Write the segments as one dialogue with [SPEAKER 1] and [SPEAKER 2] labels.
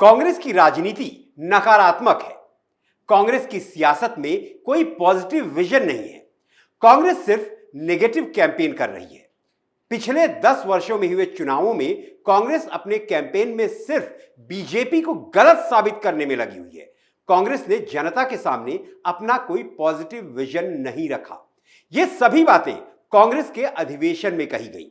[SPEAKER 1] कांग्रेस की राजनीति नकारात्मक है। कांग्रेस की सियासत में कोई पॉजिटिव विजन नहीं है। कांग्रेस सिर्फ नेगेटिव कैंपेन कर रही है। पिछले 10 वर्षों में हुए चुनावों में कांग्रेस अपने कैंपेन में सिर्फ बीजेपी को गलत साबित करने में लगी हुई है। कांग्रेस ने जनता के सामने अपना कोई पॉजिटिव विजन नहीं रखा। ये सभी बातें कांग्रेस के अधिवेशन में कही गई।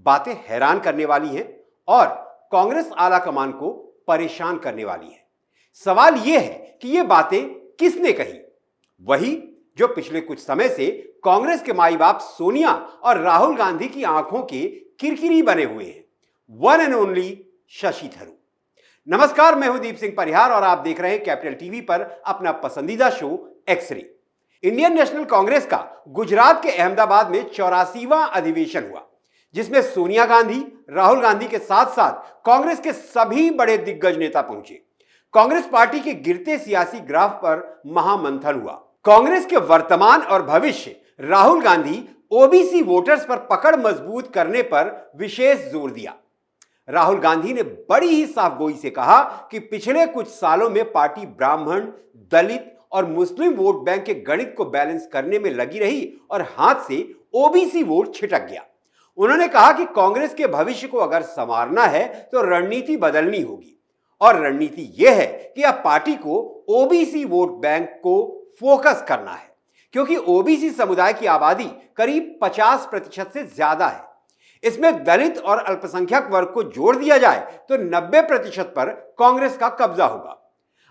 [SPEAKER 1] बातें हैरान करने वाली हैं और कांग्रेस आला कमान को परेशान करने वाली है। सवाल यह है कि ये बातें किसने कही? वही जो पिछले कुछ समय से कांग्रेस के माई बाप सोनिया और राहुल गांधी की आंखों के किरकिरी बने हुए हैं। One and only Shashi Tharoor. नमस्कार, मैं हूं दीप सिंह परिहार और आप देख रहे हैं कैपिटल टीवी पर अपना पसंदीदा show x-ray. Indian National Congress का गुजरात के अहमदाबाद में 84वां अधिवेशन हुआ, जिसमें सोनिया गांधी, राहुल गांधी के साथ साथ कांग्रेस के सभी बड़े दिग्गज नेता पहुंचे। कांग्रेस पार्टी के गिरते सियासी ग्राफ पर महामंथन हुआ। कांग्रेस के वर्तमान और भविष्य राहुल गांधी ओबीसी वोटर्स पर पकड़ मजबूत करने पर विशेष जोर दिया। राहुल गांधी ने बड़ी ही साफगोई से कहा कि पिछले कुछ सालों में पार्टी ब्राह्मण, दलित और मुस्लिम वोट बैंक के गणित को बैलेंस करने में लगी रही और हाथ से ओबीसी वोट छिटक गया। उन्होंने कहा कि कांग्रेस के भविष्य को अगर संवारना है तो रणनीति बदलनी होगी और रणनीति यह है कि अब पार्टी को ओबीसी वोट बैंक को फोकस करना है, क्योंकि ओबीसी समुदाय की आबादी करीब 50% से ज्यादा है। इसमें दलित और अल्पसंख्यक वर्ग को जोड़ दिया जाए तो 90% पर कांग्रेस का कब्जा होगा।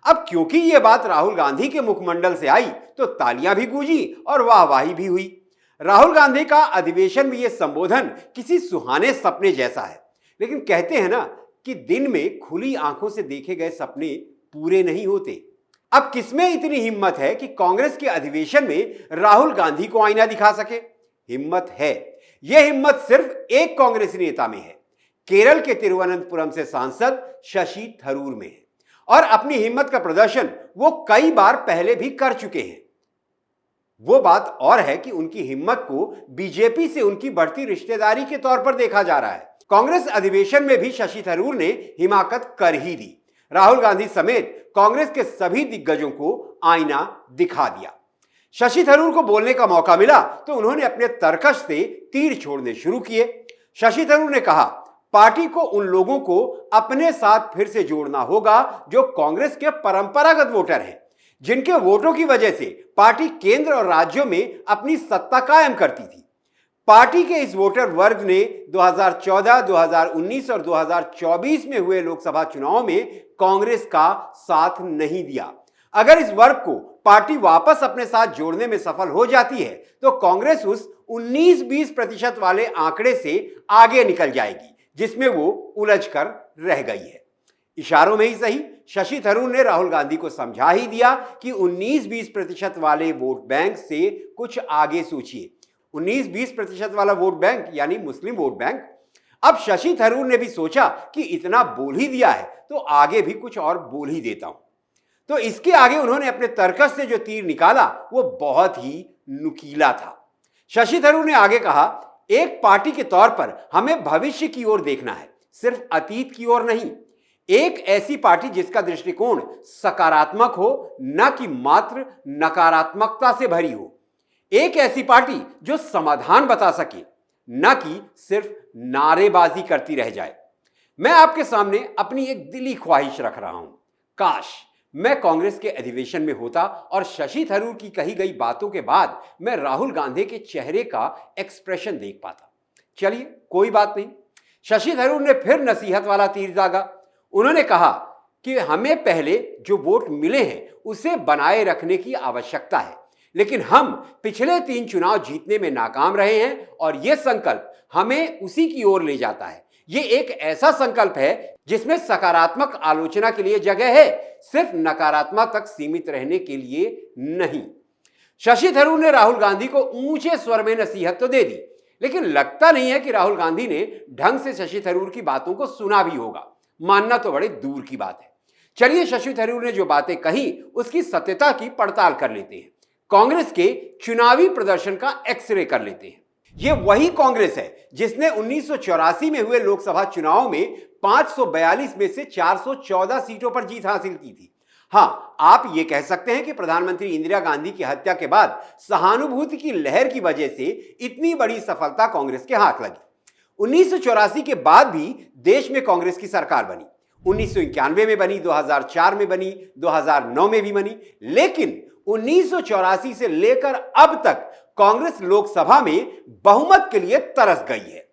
[SPEAKER 1] अब क्योंकि यह बात राहुल गांधी के मुखमंडल से आई तो तालियां भी गूंजी और वाहवाही भी हुई। राहुल गांधी का अधिवेशन में यह संबोधन किसी सुहाने सपने जैसा है, लेकिन कहते हैं ना कि दिन में खुली आंखों से देखे गए सपने पूरे नहीं होते। अब किसमें इतनी हिम्मत है कि कांग्रेस के अधिवेशन में राहुल गांधी को आईना दिखा सके? हिम्मत है। यह हिम्मत सिर्फ एक कांग्रेसी नेता में है। केरल के तिरुवनंतपुरम से सांसद शशि थरूर में है और अपनी हिम्मत का प्रदर्शन वो कई बार पहले भी कर चुके हैं। वो बात और है कि उनकी हिम्मत को बीजेपी से उनकी बढ़ती रिश्तेदारी के तौर पर देखा जा रहा है। कांग्रेस अधिवेशन में भी शशि थरूर ने हिमाकत कर ही दी। राहुल गांधी समेत कांग्रेस के सभी दिग्गजों को आईना दिखा दिया। शशि थरूर को बोलने का मौका मिला तो उन्होंने अपने तरकश से तीर छोड़ने शुरू किए। शशि थरूर ने कहा, पार्टी को उन लोगों को अपने साथ फिर से जोड़ना होगा जो कांग्रेस के परंपरागत वोटर हैं, जिनके वोटों की वजह से पार्टी केंद्र और राज्यों में अपनी सत्ता कायम करती थी। पार्टी के इस वोटर वर्ग ने 2014, 2019 और 2024 में हुए लोकसभा चुनाव में कांग्रेस का साथ नहीं दिया। अगर इस वर्ग को पार्टी वापस अपने साथ जोड़ने में सफल हो जाती है तो कांग्रेस उस 19-20% वाले आंकड़े से आगे निकल जाएगी, जिसमें वो उलझ कर रह गई है। इशारों में ही सही, शशि थरूर ने राहुल गांधी को समझा ही दिया कि 19-20% वाले वोट बैंक से कुछ आगे सोचिए। 19-20% वाला वोट बैंक यानी मुस्लिम वोट बैंक। अब शशि थरूर ने भी सोचा कि इतना बोल ही दिया है तो आगे भी कुछ और बोल ही देता हूं। तो इसके आगे उन्होंने अपने तरकश से जो तीर निकाला वो बहुत ही नुकीला था। शशि थरूर ने आगे कहा, एक पार्टी के तौर पर हमें भविष्य की ओर देखना है, सिर्फ अतीत की ओर नहीं। एक ऐसी पार्टी जिसका दृष्टिकोण सकारात्मक हो, न कि मात्र नकारात्मकता से भरी हो। एक ऐसी पार्टी जो समाधान बता सके, न कि सिर्फ नारेबाजी करती रह जाए। मैं आपके सामने अपनी एक दिली ख्वाहिश रख रहा हूं। काश मैं कांग्रेस के अधिवेशन में होता और शशि थरूर की कही गई बातों के बाद मैं राहुल गांधी के चेहरे का एक्सप्रेशन देख पाता। चलिए, कोई बात नहीं। शशि थरूर ने फिर नसीहत वाला तीर दागा। उन्होंने कहा कि हमें पहले जो वोट मिले हैं उसे बनाए रखने की आवश्यकता है, लेकिन हम पिछले 3 चुनाव जीतने में नाकाम रहे हैं और यह संकल्प हमें उसी की ओर ले जाता है। यह एक ऐसा संकल्प है जिसमें सकारात्मक आलोचना के लिए जगह है, सिर्फ नकारात्मक तक सीमित रहने के लिए नहीं। शशि थरूर ने राहुल गांधी को ऊंचे स्वर में नसीहत तो दे दी, लेकिन लगता नहीं है कि राहुल गांधी ने ढंग से शशि थरूर की बातों को सुना भी होगा। मानना तो बड़े दूर की बात है। चलिए, शशि थरूर ने जो बातें कही उसकी सत्यता की पड़ताल कर लेते हैं। कांग्रेस के चुनावी प्रदर्शन का एक्स-रे कर लेते हैं। ये वही कांग्रेस है जिसने 1984 में हुए लोकसभा चुनाव में 542 में से 414 सीटों पर जीत हासिल की थी। हां, आप ये कह सकते हैं कि प्रधानमंत्री इंदिरा गांधी की हत्या के बाद सहानुभूति की लहर की वजह से इतनी बड़ी सफलता कांग्रेस के हाथ लगी। 1984 के बाद भी देश में कांग्रेस की सरकार बनी, 1991 में बनी, 2004 में बनी, 2009 में भी बनी, लेकिन 1984 से लेकर अब तक कांग्रेस लोकसभा में बहुमत के लिए तरस गई है।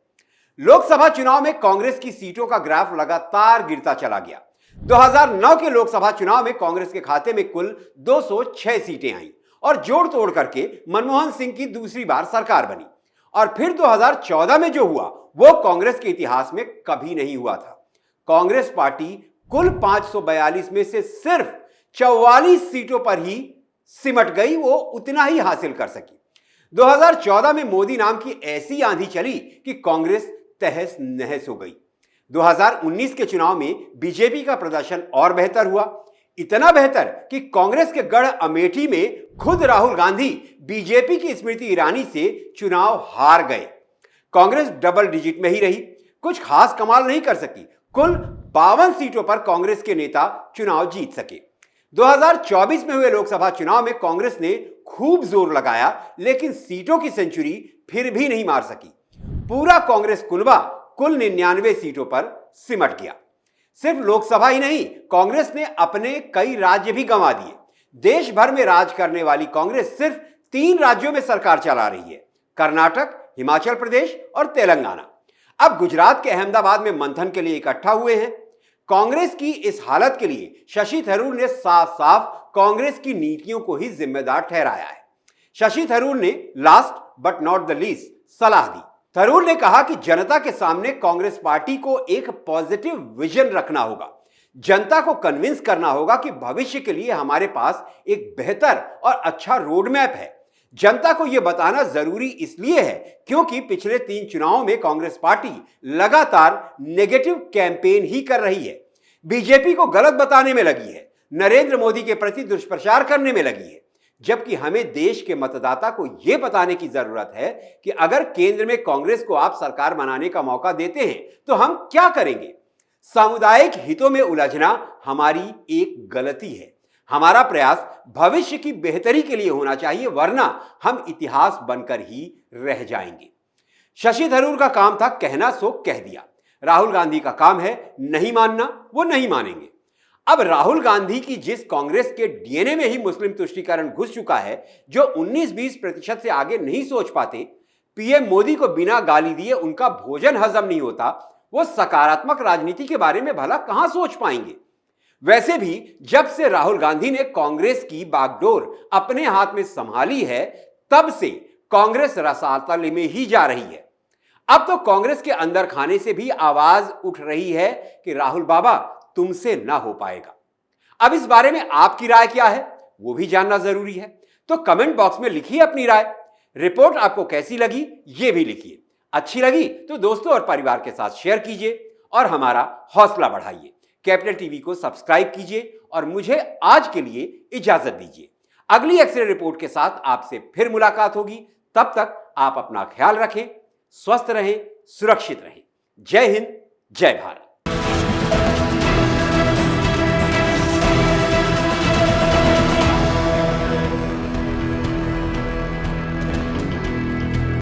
[SPEAKER 1] लोकसभा चुनाव में कांग्रेस की सीटों का ग्राफ लगातार गिरता चला गया। 2009 के लोकसभा चुनाव में कांग्रेस के खाते में कुल 206 सीटें आईं और जोड़ तोड़ करके मनमोहन सिंह की दूसरी बार सरकार बनी। और फिर 2014 में जो हुआ वो कांग्रेस के इतिहास में कभी नहीं हुआ था। कांग्रेस पार्टी कुल 542 में से सिर्फ 44 सीटों पर ही सिमट गई, वो उतना ही हासिल कर सकी। 2014 में मोदी नाम की ऐसी आंधी चली कि कांग्रेस तहस नहस हो गई। 2019 के चुनाव में बीजेपी का प्रदर्शन और बेहतर हुआ, इतना बेहतर कि कांग्रेस के गढ़ अमेठी में खुद राहुल गांधी बीजेपी की स्मृति ईरानी से चुनाव हार गए। कांग्रेस डबल डिजिट में ही रही, कुछ खास कमाल नहीं कर सकी। कुल 52 सीटों पर कांग्रेस के नेता चुनाव जीत सके। 2024 में हुए लोकसभा चुनाव में कांग्रेस ने खूब जोर लगाया, लेकिन सीटों की सेंचुरी फिर भी नहीं मार सकी। पूरा कांग्रेस कुनबा कुल 99 सीटों पर सिमट गया। सिर्फ लोकसभा ही नहीं, कांग्रेस ने अपने कई राज्य भी गंवा दिए। देश भर में राज करने वाली कांग्रेस सिर्फ 3 राज्यों में सरकार चला रही है, कर्नाटक, हिमाचल प्रदेश और तेलंगाना। अब गुजरात के अहमदाबाद में मंथन के लिए इकट्ठा हुए हैं। कांग्रेस की इस हालत के लिए शशि थरूर ने साफ साफ कांग्रेस की नीतियों को ही जिम्मेदार ठहराया है। शशि थरूर ने last but not the least सलाह दी। थरूर ने कहा कि जनता के सामने कांग्रेस पार्टी को एक पॉजिटिव विजन रखना होगा। जनता को कन्विंस करना होगा कि भविष्य के लिए हमारे पास एक बेहतर और अच्छा रोड मैप है। जनता को यह बताना जरूरी इसलिए है क्योंकि पिछले 3 चुनावों में कांग्रेस पार्टी लगातार नेगेटिव कैंपेन ही कर रही है, बीजेपी को गलत बताने में लगी है, नरेंद्र मोदी के प्रति दुष्प्रचार करने में लगी है। जबकि हमें देश के मतदाता को यह बताने की जरूरत है कि अगर केंद्र में कांग्रेस को आप सरकार बनाने का मौका देते हैं तो हम क्या करेंगे। सामुदायिक हितों में उलझना हमारी एक गलती है। हमारा प्रयास भविष्य की बेहतरी के लिए होना चाहिए, वरना हम इतिहास बनकर ही रह जाएंगे। शशि थरूर का काम था कहना सो कह दिया। राहुल गांधी का काम है नहीं मानना, वो नहीं मानेंगे। अब राहुल गांधी की जिस कांग्रेस के डीएनए में ही मुस्लिम तुष्टीकरण घुस चुका है, जो 19-20% से आगे नहीं सोच पाते, पीएम मोदी को बिना गाली दिए उनका भोजन हजम नहीं होता, वो सकारात्मक राजनीति के बारे में भला कहां सोच पाएंगे। वैसे भी जब से राहुल गांधी ने कांग्रेस की बागडोर अपने हाथ में संभाली है, तब से कांग्रेस रसातल में ही जा रही है। अब तो कांग्रेस के अंदर खाने से भी आवाज उठ रही है कि राहुल बाबा तुमसे ना हो पाएगा। अब इस बारे में आपकी राय क्या है, वो भी जानना जरूरी है। तो कमेंट बॉक्स में लिखिए अपनी राय। रिपोर्ट आपको कैसी लगी ये भी लिखिए। अच्छी लगी तो दोस्तों और परिवार के साथ शेयर कीजिए और हमारा हौसला बढ़ाइए। कैपिटल टीवी को सब्सक्राइब कीजिए और मुझे आज के लिए इजाजत दीजिए। अगली एक्सरे रिपोर्ट के साथ आपसे फिर मुलाकात होगी। तब तक आप अपना ख्याल रखें, स्वस्थ रहें, सुरक्षित रहें। जय हिंद, जय भारत।